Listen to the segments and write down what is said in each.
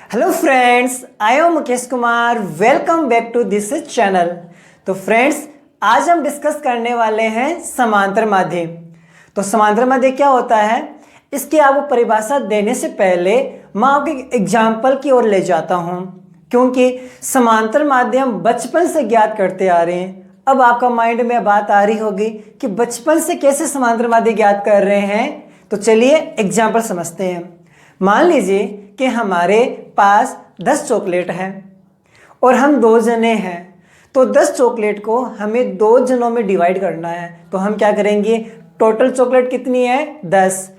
Hello friends, I am Mukesh Kumar. Welcome back to this channel. तो friends, आज हम discuss करने वाले हैं समांतर माध्य। तो समांतर माध्य क्या होता है, इसकी आपको परिभाषा देने से पहले मैं आपको एक एग्जाम्पल की ओर ले जाता हूं, क्योंकि समांतर माध्य हम बचपन से ज्ञात करते आ रहे हैं। अब आपका माइंड में बात आ रही होगी कि बचपन से कैसे समांतर माध्य ज्ञात कर रहे हैं। तो चलिए एग्जाम्पल समझते हैं। मान लीजिए कि हमारे पास 10 चॉकलेट है और हम 2 जने हैं, तो 10 चॉकलेट को हमें 2 जनों में डिवाइड करना है। तो हम क्या करेंगे, टोटल चॉकलेट कितनी है 10,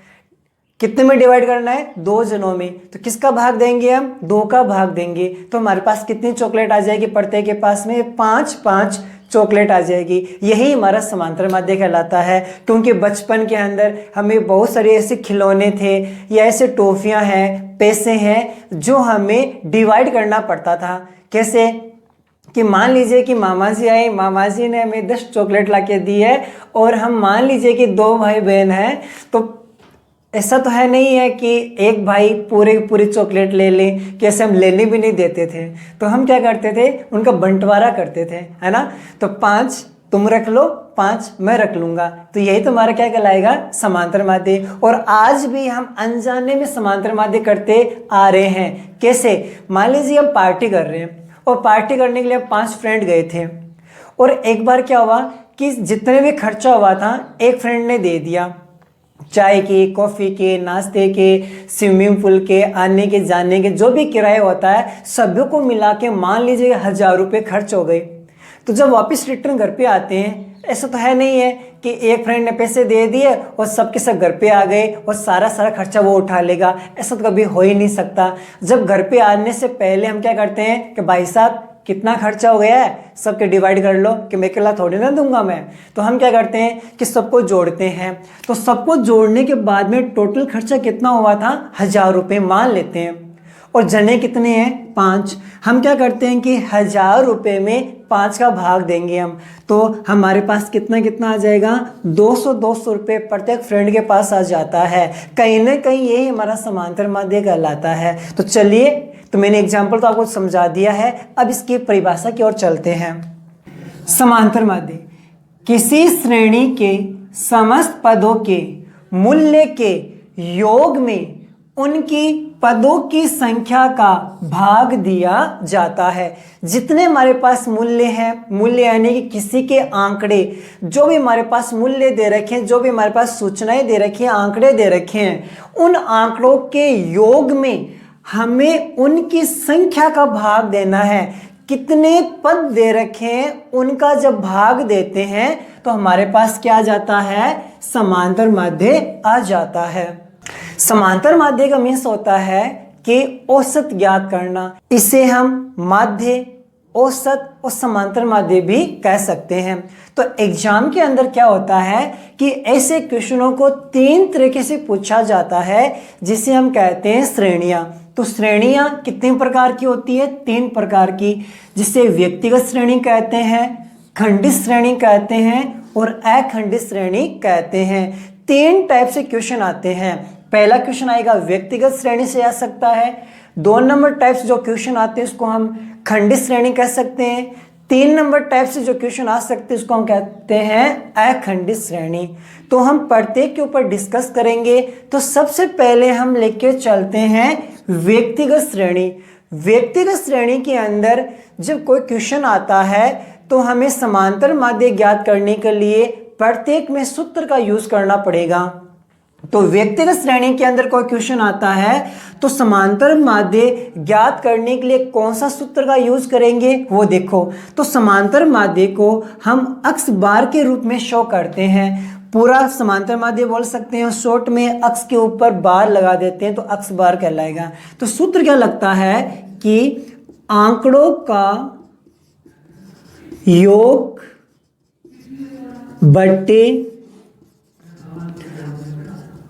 कितने में डिवाइड करना है 2 जनों में। तो किसका भाग देंगे, हम 2 का भाग देंगे। तो हमारे पास कितनी चॉकलेट आ जाएगी, प्रत्येक के पास में 5 चॉकलेट आ जाएगी। यही हमारा समांतर माध्य कहलाता है, क्योंकि बचपन के अंदर हमें बहुत सारे ऐसे खिलौने थे या ऐसे टॉफियां हैं, पैसे हैं जो हमें डिवाइड करना पड़ता था। कैसे कि मान लीजिए कि मामा जी आए, मामा जी ने हमें 10 चॉकलेट ला के दी है और हम मान लीजिए कि 2 भाई बहन हैं, तो ऐसा तो है नहीं है कि एक भाई पूरी चॉकलेट ले ले, कि ऐसे हम लेने भी नहीं देते थे। तो हम क्या करते थे, उनका बंटवारा करते थे, है ना। तो 5 तुम रख लो, 5 मैं रख लूंगा। तो यही तुम्हारा क्या कहलाएगा, समांतर माध्य। और आज भी हम अनजाने में समांतर माध्य करते आ रहे हैं। कैसे, मान लीजिए हम पार्टी कर रहे हैं और पार्टी करने के लिए 5 फ्रेंड गए थे, और एक बार क्या हुआ कि जितने भी खर्चा हुआ था एक फ्रेंड ने दे दिया। चाय के, कॉफ़ी के, नाश्ते के, स्विमिंग पूल के, आने के जाने के जो भी किराया होता है, सभी को मिला के मान लीजिए 1000 रुपये खर्च हो गए। तो जब वापस रिटर्न घर पे आते हैं, ऐसा तो है नहीं है कि एक फ्रेंड ने पैसे दे दिए और सबके सब घर पे आ गए और सारा खर्चा वो उठा लेगा। ऐसा तो कभी हो ही नहीं सकता। जब घर पे आने से पहले हम क्या करते हैं कि भाई साहब कितना खर्चा हो गया है, सबके डिवाइड कर लो, कि मैं अकेला थोड़ी ना दूंगा मैं। तो हम क्या करते हैं कि सबको जोड़ते हैं। तो सबको जोड़ने के बाद में टोटल खर्चा कितना हुआ था, 1000 रुपये मान लेते हैं। और जने कितने हैं, 5। हम क्या करते हैं कि 1000 रुपये में 5 का भाग देंगे हम। तो हमारे पास कितना आ जाएगा, 200 रुपये प्रत्येक फ्रेंड के पास आ जाता है। कहीं ना कहीं यही हमारा समांतर माध्य कहलाता है। तो चलिए, तो मैंने एग्जाम्पल तो आपको समझा दिया है, अब इसकी परिभाषा की ओर चलते हैं। समांतर माध्य किसी श्रेणी के समस्त पदों के मूल्य के योग में उनकी पदों की संख्या का भाग दिया जाता है। जितने हमारे पास मूल्य हैं, मूल्य यानी कि किसी के आंकड़े, जो भी हमारे पास मूल्य दे रखे हैं, जो भी हमारे पास सूचनाएं दे रखी हैं, आंकड़े दे रखे हैं, उन आंकड़ों के योग में हमें उनकी संख्या का भाग देना है। कितने पद दे रखे हैं, उनका जब भाग देते हैं तो हमारे पास क्या आ जाता है, समांतर माध्य आ जाता है। समांतर माध्य का मीन्स होता है कि औसत ज्ञात करना। इसे हम माध्य, औसत और समांतर माध्य भी कह सकते हैं। तो एग्जाम के अंदर क्या होता है कि ऐसे क्वेश्चनों को 3 तरीके से पूछा जाता है, जिसे हम कहते हैं श्रेणियां। तो श्रेणियां कितने प्रकार की होती है, 3 प्रकार की, जिसे व्यक्तिगत श्रेणी कहते हैं, खंडित श्रेणी कहते हैं और अखंडित श्रेणी कहते हैं। 3 टाइप से क्वेश्चन आते हैं। पहला क्वेश्चन आएगा व्यक्तिगत श्रेणी से आ सकता है। 2 नंबर टाइप से जो क्वेश्चन आते हैं उसको हम खंडित श्रेणी कह सकते हैं। 3 नंबर टाइप से जो क्वेश्चन आ सकते हैं उसको हम कहते हैं अखंडित श्रेणी। तो हम प्रत्येक के ऊपर डिस्कस करेंगे। तो सबसे पहले हम लेके चलते हैं व्यक्तिगत श्रेणी। व्यक्तिगत श्रेणी के अंदर जब कोई क्वेश्चन आता है तो हमें समांतर माध्य ज्ञात करने के लिए प्रत्येक में सूत्र का यूज करना पड़ेगा। तो व्यक्तिगत श्रेणी के अंदर कोई क्वेश्चन आता है तो समांतर माध्य ज्ञात करने के लिए कौन सा सूत्र का यूज करेंगे, वो देखो। तो समांतर माध्य को हम अक्ष बार के रूप में शो करते हैं। पूरा समांतर माध्य बोल सकते हैं, शॉर्ट में अक्ष के ऊपर बार लगा देते हैं तो अक्ष बार कहलाएगा। तो सूत्र क्या लगता है कि आंकड़ों का योग बटे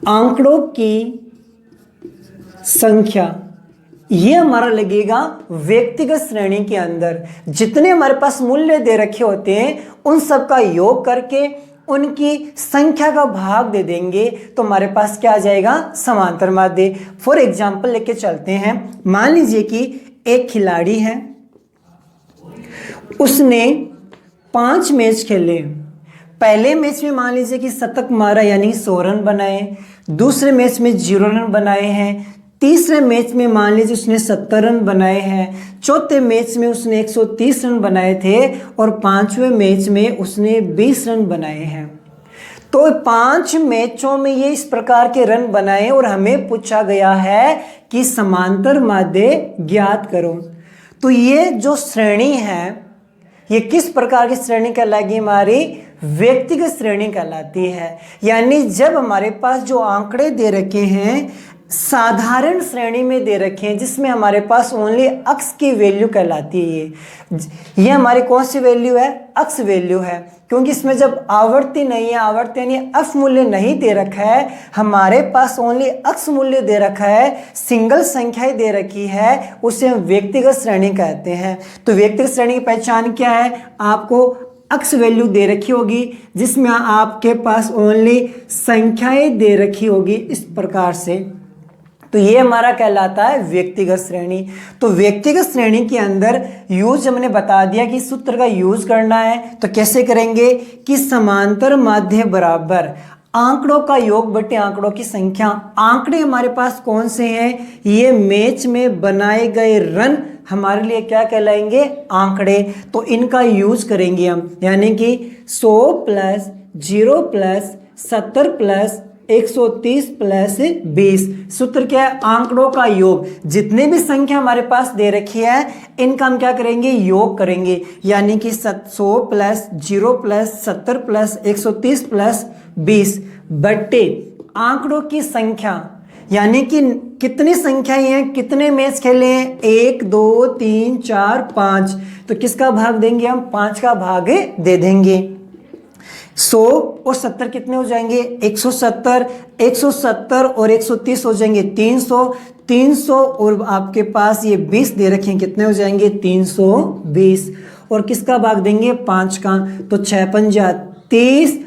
आंकड़ों की संख्या, ये हमारा लगेगा व्यक्तिगत श्रेणी के अंदर। जितने हमारे पास मूल्य दे रखे होते हैं उन सब का योग करके उनकी संख्या का भाग दे देंगे तो हमारे पास क्या आ जाएगा, समांतर माध्य। फॉर एग्जाम्पल लेके चलते हैं। मान लीजिए कि एक खिलाड़ी है, उसने 5 मैच खेले। पहले मैच में मान लीजिए कि शतक मारा यानी 100 रन बनाए, दूसरे मैच में 0 रन बनाए हैं, तीसरे मैच में मान लीजिए उसने 70 रन बनाए हैं, चौथे मैच में उसने 130 रन बनाए थे और 5वें मैच में उसने 20 रन बनाए हैं। तो 5 मैचों में ये इस प्रकार के रन बनाए और हमें पूछा गया है कि समांतर माध्य ज्ञात करो। तो ये जो श्रेणी है ये किस प्रकार की श्रेणी कहलाएगी, हमारी व्यक्तिगत श्रेणी कहलाती है। यानी जब हमारे पास जो आंकड़े दे रखे हैं साधारण श्रेणी में दे रखे हैं, जिसमें हमारे पास ओनली अक्स की वैल्यू कहलाती है। ये हमारी कौन सी वैल्यू है, अक्स वैल्यू है, क्योंकि इसमें जब आवर्ती नहीं है, आवर्ती यानी अक्स मूल्य नहीं दे रखा है, हमारे पास ओनली अक्स मूल्य दे रखा है, सिंगल संख्याएं दे रखी है, उसे हम व्यक्तिगत श्रेणी कहते हैं। तो व्यक्तिगत श्रेणी की पहचान क्या है, आपको अक्स वैल्यू दे रखी होगी जिसमें आपके पास ओनली संख्याएं दे रखी होगी इस प्रकार से। तो ये हमारा कहलाता है व्यक्तिगत श्रेणी। तो व्यक्तिगत श्रेणी के अंदर यूज हमने बता दिया कि सूत्र का यूज करना है। तो कैसे करेंगे कि समांतर माध्य बराबर आंकड़ों का योग बटे आंकड़ों की संख्या। आंकड़े हमारे पास कौन से हैं, ये मैच में बनाए गए रन हमारे लिए क्या कहलाएंगे, आंकड़े। तो इनका यूज करेंगे हम, यानी कि 100 प्लस 0 प्लस 70 प्लस 130 प्लस 20। सूत्र क्या है, आंकड़ों का योग। जितने भी संख्या हमारे पास दे रखी है इनका हम क्या करेंगे, योग करेंगे। यानी कि 100 प्लस 0 प्लस 70 प्लस 130 प्लस 20 बट्टे आंकड़ों की संख्या, यानी कि कितनी संख्याएं हैं, कितने मैच खेले हैं, 1 2 3 4 5। तो किसका भाग देंगे हम, 5 का भाग दे देंगे। 100 और 70 कितने हो जाएंगे, 170। 170 और 130 हो जाएंगे 300। 300 और आपके पास ये 20 दे रखे हैं, कितने हो जाएंगे, 320। और किसका भाग देंगे, 5 का। तो 6 पंजा 30,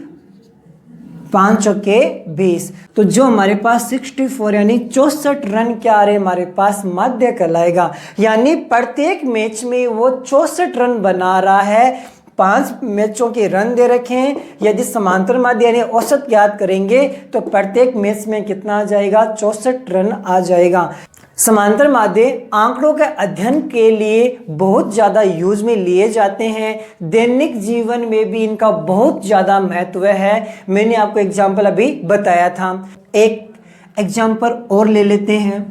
5 चौके 20। तो जो हमारे पास 64 यानी 64 रन क्या आ रहे हमारे पास, माध्य कहलाएगा। यानी प्रत्येक मैच में वो 64 रन बना रहा है। 5 मैचों के रन दे रखे हैं। यदि समांतर माध्य यानी औसत ज्ञात करेंगे तो प्रत्येक मैच में कितना आ जाएगा, 64 रन आ जाएगा। समांतर माध्य आंकड़ों के अध्ययन के लिए बहुत ज़्यादा यूज में लिए जाते हैं। दैनिक जीवन में भी इनका बहुत ज़्यादा महत्व है। मैंने आपको एग्जाम्पल अभी बताया था। एक एग्जाम्पल और ले लेते हैं।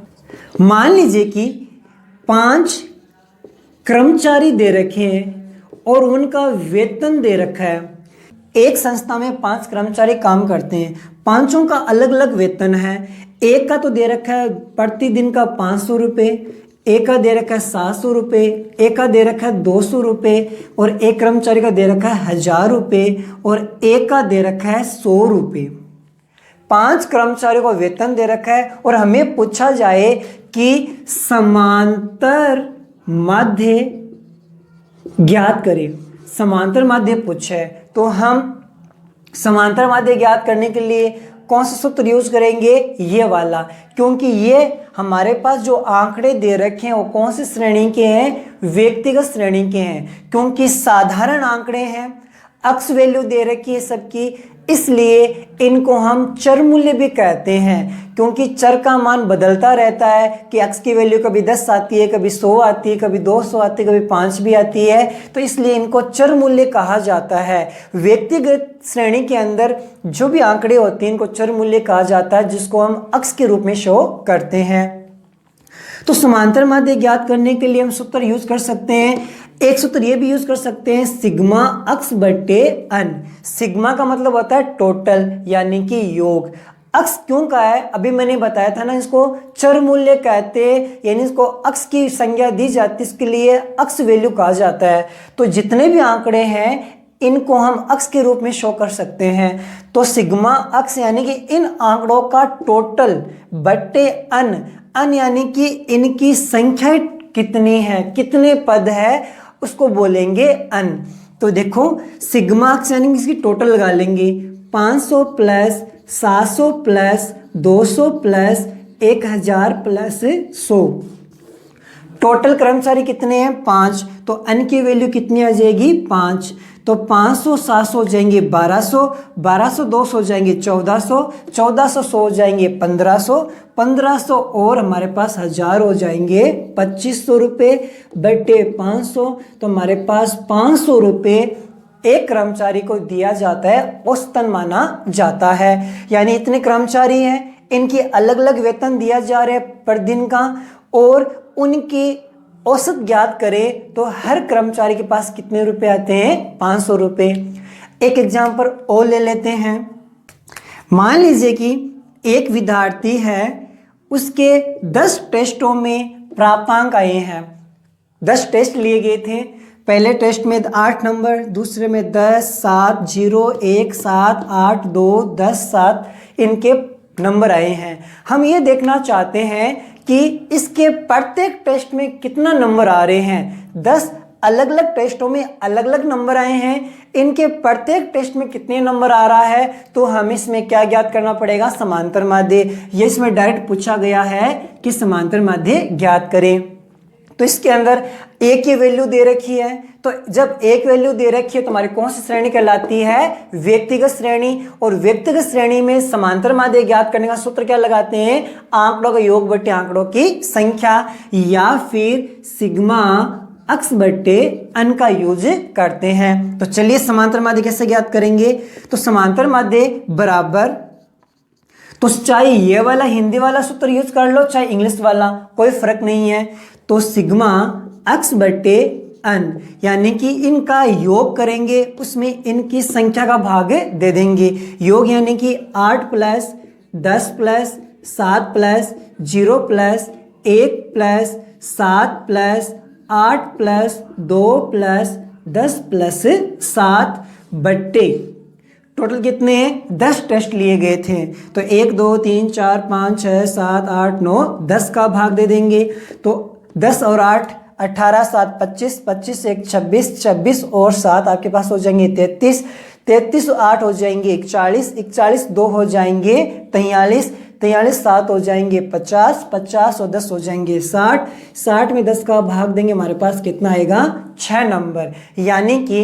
मान लीजिए कि 5 कर्मचारी दे रखे हैं और उनका वेतन दे रखा है। एक संस्था में 5 कर्मचारी काम करते हैं, पांचों का अलग अलग वेतन है। एक का तो दे रखा है प्रतिदिन का 500 रुपये, एक का दे रखा है 700 रुपये, एक का दे रखा है 200 रुपये, और एक कर्मचारी का दे रखा है 1000 रुपये, और एक का दे रखा है 100 रुपये। 5 कर्मचारियों का वेतन दे रखा है और हमें पूछा जाए कि समांतर माध्य ज्ञात करें। समांतर माध्य पूछा है तो हम समांतर माध्य ज्ञात करने के लिए कौन सा सूत्र यूज करेंगे, ये वाला, क्योंकि ये हमारे पास जो आंकड़े दे रखे हैं वो कौन सी श्रेणी के हैं, व्यक्तिगत श्रेणी के हैं। क्योंकि साधारण आंकड़े हैं, अक्स वैल्यू दे रखी है सबकी, इसलिए इनको हम चर मूल्य भी कहते हैं। क्योंकि चर का मान बदलता रहता है कि अक्स की वैल्यू कभी 10 आती है, कभी 100 आती है, कभी 200 आती है, कभी 5 भी आती है, तो इसलिए इनको चर मूल्य कहा जाता है। व्यक्तिगत श्रेणी के अंदर जो भी आंकड़े होते हैं इनको चर मूल्य कहा जाता है, जिसको हम अक्स के रूप में शो करते हैं। तो समांतर माध्य ज्ञात करने के लिए हम सूत्र यूज कर सकते हैं। एक सूत्र ये भी यूज कर सकते हैं, सिग्मा अक्स बटे अन। सिग्मा का मतलब होता है टोटल यानी कि योग। अक्स क्यों कहा है, अभी मैंने बताया था ना, इसको चर मूल्य कहते हैं, यानी इसको अक्स की संज्ञा दी जाती है, इसके लिए अक्स वैल्यू कहा जाता है। तो जितने भी आंकड़े हैं इनको हम अक्स के रूप में शो कर सकते हैं। तो सिग्मा अक्स यानी कि इन आंकड़ों का टोटल बटे अन। अन यानी कि इनकी संख्या कितनी है, कितने पद है, उसको बोलेंगे अन। तो देखो सिग्मा अक्स यानी इसकी टोटल लगा लेंगे, 500 plus 700 plus 200 plus 1000 plus 100। Total कर्मचारी कितने हैं? 5। तो n की वैल्यू कितनी आ जाएगी? 5। तो 500 700 हो जाएंगे 1200, 1200 200 हो जाएंगे 1400, 1400 100 हो जाएंगे 1500, 1500 और हमारे पास 1000 हो जाएंगे 2500 रुपये बटे 500। तो हमारे पास 500 रुपये एक कर्मचारी को दिया जाता है, औसतन माना जाता है। यानी इतने कर्मचारी हैं, इनकी अलग अलग वेतन दिया जा रहा है पर दिन का, और उनकी औसत ज्ञात करें तो हर कर्मचारी के पास कितने रुपए आते हैं? 500 रुपये। एक एग्जाम्पल और ले लेते हैं। मान लीजिए कि एक विद्यार्थी है, उसके 10 टेस्टों में प्राप्तांक आए हैं। 10 टेस्ट लिए गए थे, पहले टेस्ट में 8 नंबर, दूसरे में 10, 7, 0, 1, 7, 8, 2, 10, 7 इनके नंबर आए हैं। हम ये देखना चाहते हैं कि इसके प्रत्येक टेस्ट में कितना नंबर आ रहे हैं। 10 अलग अलग टेस्टों में अलग अलग नंबर आए हैं, इनके प्रत्येक टेस्ट में कितने नंबर आ रहा है, तो हम इसमें क्या ज्ञात करना पड़ेगा? समांतर माध्य। ये इसमें डायरेक्ट पूछा गया है कि समांतर माध्य ज्ञात करें। तो इसके अंदर एक की वैल्यू दे रखी है, तो जब एक वैल्यू दे रखी है तो हमारी कौन सी श्रेणी कहलाती है? व्यक्तिगत श्रेणी। और व्यक्तिगत श्रेणी में समांतर माध्य ज्ञात करने का सूत्र क्या लगाते हैं? आंकड़ों का योग बटे आंकड़ों की संख्या, या फिर सिग्मा अक्स बटे n का यूज करते हैं। तो चलिए समांतर माध्य कैसे ज्ञात करेंगे? तो समांतर माध्य बराबर, तो चाहे ये वाला हिंदी वाला सूत्र यूज कर लो, चाहे इंग्लिश वाला, कोई फर्क नहीं है। तो सिग्मा अक्स बटे n, यानी कि इनका योग करेंगे, उसमें इनकी संख्या का भाग दे देंगे। योग यानी कि 8 plus 10 plus 7 plus 0 plus 1 plus 7 plus 8 plus 2 plus 10 plus 7 बट्टे टोटल कितने हैं? 10 टेस्ट लिए गए थे, तो 1 2 3 4 5 6 7 8 9 10 का भाग दे देंगे। तो 10 और 8 18, 7 25, 25 1 26, 26 और 7 आपके पास हो जाएंगे 33, 33 और 8 हो जाएंगे 41, 41 2 हो जाएंगे 43, 43 7 हो जाएंगे 50, 50 और 10 हो जाएंगे 60, 60 में 10 का भाग देंगे, हमारे पास कितना आएगा? 6 नंबर। यानी कि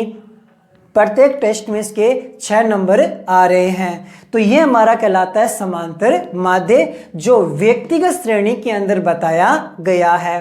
प्रत्येक टेस्ट में इसके 6 नंबर आ रहे हैं। तो ये हमारा कहलाता है समांतर माध्य, जो व्यक्तिगत श्रेणी के अंदर बताया गया है।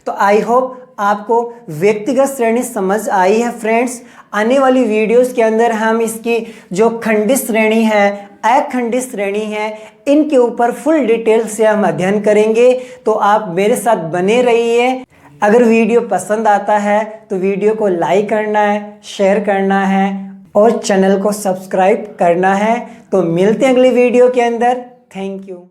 तो आई होप आपको व्यक्तिगत श्रेणी समझ आई है फ्रेंड्स। आने वाली वीडियोस के अंदर हम इसकी जो खंडित श्रेणी है, अखंडित श्रेणी है, इनके ऊपर फुल डिटेल से हम अध्ययन करेंगे। तो आप मेरे साथ बने रहिए। अगर वीडियो पसंद आता है तो वीडियो को लाइक करना है, शेयर करना है और चैनल को सब्सक्राइब करना है। तो मिलते हैं अगली वीडियो के अंदर। Thank you.